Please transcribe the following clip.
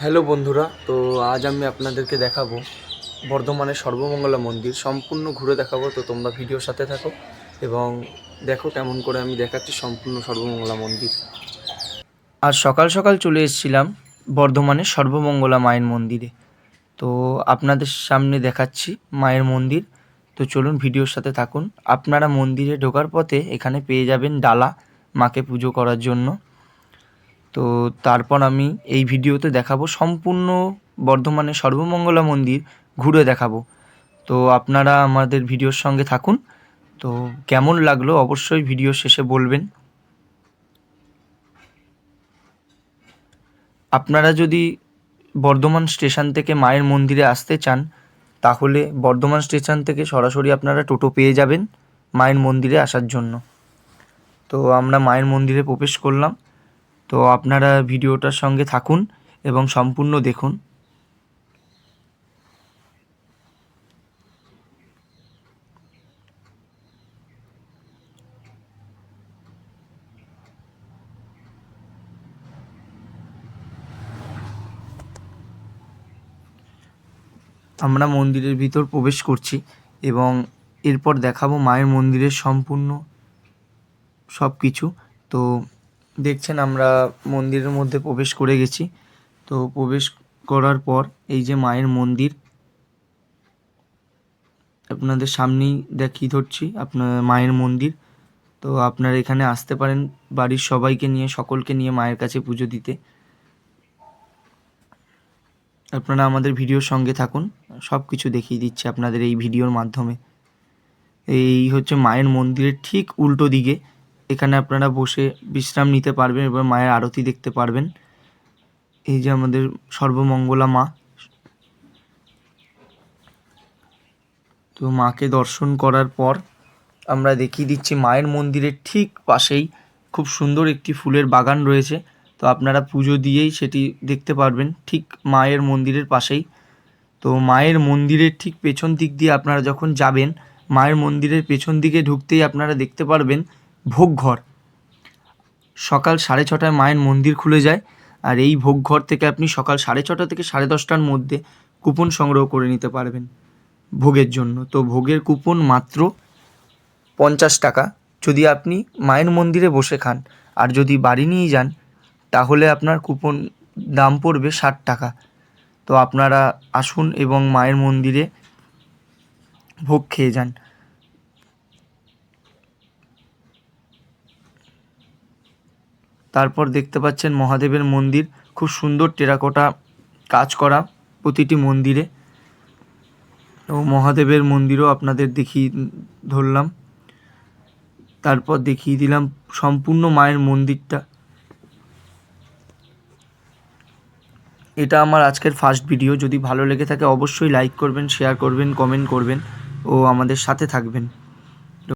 Hello বন্ধুরা, তো আজ আমি আপনাদেরকে দেখাবো বর্ধমানের সর্বমঙ্গলা মন্দির সম্পূর্ণ ঘুরে দেখাবো। তো তোমরা ভিডিওর সাথে থাকো এবং দেখো কেমন করে আমি দেখাচ্ছি সম্পূর্ণ সর্বমঙ্গলা মন্দির। আজ সকাল সকাল চলে এসেছিলাম বর্ধমানের সর্বমঙ্গলা মায়ের মন্দিরে। তো আপনাদের সামনে দেখাচ্ছি মায়ের মন্দির। তো চলুন ভিডিওর সাথে থাকুন। আপনারা মন্দিরে ঢোকার পথে এখানে পেয়ে যাবেন ডালা মাকে পুজো করার জন্য। তো তারপর আমি এই ভিডিওতে দেখাবো সম্পূর্ণ বর্ধমানের সর্বমঙ্গলা মন্দির ঘুরে দেখাবো। তো আপনারা আমাদের ভিডিওর সঙ্গে থাকুন। তো কেমন লাগলো অবশ্যই ভিডিও শেষে বলবেন। আপনারা যদি বর্ধমান স্টেশন থেকে মায়ের মন্দিরে আসতে চান তাহলে বর্ধমান স্টেশন থেকে সরাসরি আপনারা টোটো পেয়ে যাবেন মায়ের মন্দিরে আসার জন্য। তো আমরা মায়ের মন্দিরে প্রবেশ করলাম। তো আপনারা ভিডিওটার সঙ্গে থাকুন এবং সম্পূর্ণ দেখুন। আমরা মন্দিরের ভিতর প্রবেশ করছি এবং এরপর দেখাবো মায়ের মন্দিরের সম্পূর্ণ সব কিছু। তো দেখছেন আমরা মন্দিরের মধ্যে প্রবেশ করে গেছি। তো প্রবেশ করার পর এই যে মায়ের মন্দির আপনাদের সামনেই দেখিয়ে ধরছি, আপনার মায়ের মন্দির। তো আপনারা এখানে আসতে পারেন বাড়ির সবাইকে নিয়ে, সকলকে নিয়ে মায়ের কাছে পুজো দিতে। আপনারা আমাদের ভিডিওর সঙ্গে থাকুন, সব কিছু দেখিয়ে দিচ্ছি আপনাদের এই ভিডিওর মাধ্যমে। এই হচ্ছে মায়ের মন্দিরের ঠিক উল্টো দিকে, এখানে আপনারা বসে বিশ্রাম নিতে পারবেন এবং মায়ের আরতি দেখতে পারবেন। এই যে আমাদের সর্বমঙ্গলা মা। তো মাকে দর্শন করার পর আমরা দেখিয়ে দিচ্ছি মায়ের মন্দিরের ঠিক পাশেই খুব সুন্দর একটি ফুলের বাগান রয়েছে। তো আপনারা পুজো দিয়েই সেটি দেখতে পারবেন ঠিক মায়ের মন্দিরের পাশেই। তো মায়ের মন্দিরের ঠিক পেছন দিক দিয়ে আপনারা যখন যাবেন, মায়ের মন্দিরের পেছন দিকে ঢুকতেই আপনারা দেখতে পারবেন ভোগঘর। সকাল 6:30টায় মায়ের মন্দির খুলে যায়, আর এই ভোগঘর থেকে আপনি সকাল 6:30 থেকে 10:30টার মধ্যে কুপন সংগ্রহ করে নিতে পারবেন ভোগের জন্য। তো ভোগের কুপন মাত্র 50 টাকা যদি আপনি মায়ের মন্দিরে বসে খান, আর যদি বাড়ি নিয়ে যান তাহলে আপনার কুপন দাম পড়বে 60 টাকা। তো আপনারা আসুন এবং মায়ের মন্দিরে ভোগ খেয়ে যান। তারপর দেখতে পাচ্ছেন মহাদেবের মন্দির, খুব সুন্দর টেরাকোটা কাজ করা প্রতিটি মন্দিরে। ও মহাদেবের মন্দিরও আপনাদের দেখিয়ে ধরলাম। তারপর দেখিয়ে দিলাম সম্পূর্ণ মায়ের মন্দিরটা। এটা আমার আজকের ফার্স্ট ভিডিও। যদি ভালো লেগে থাকে অবশ্যই লাইক করবেন, শেয়ার করবেন, কমেন্ট করবেন ও আমাদের সাথে থাকবেন।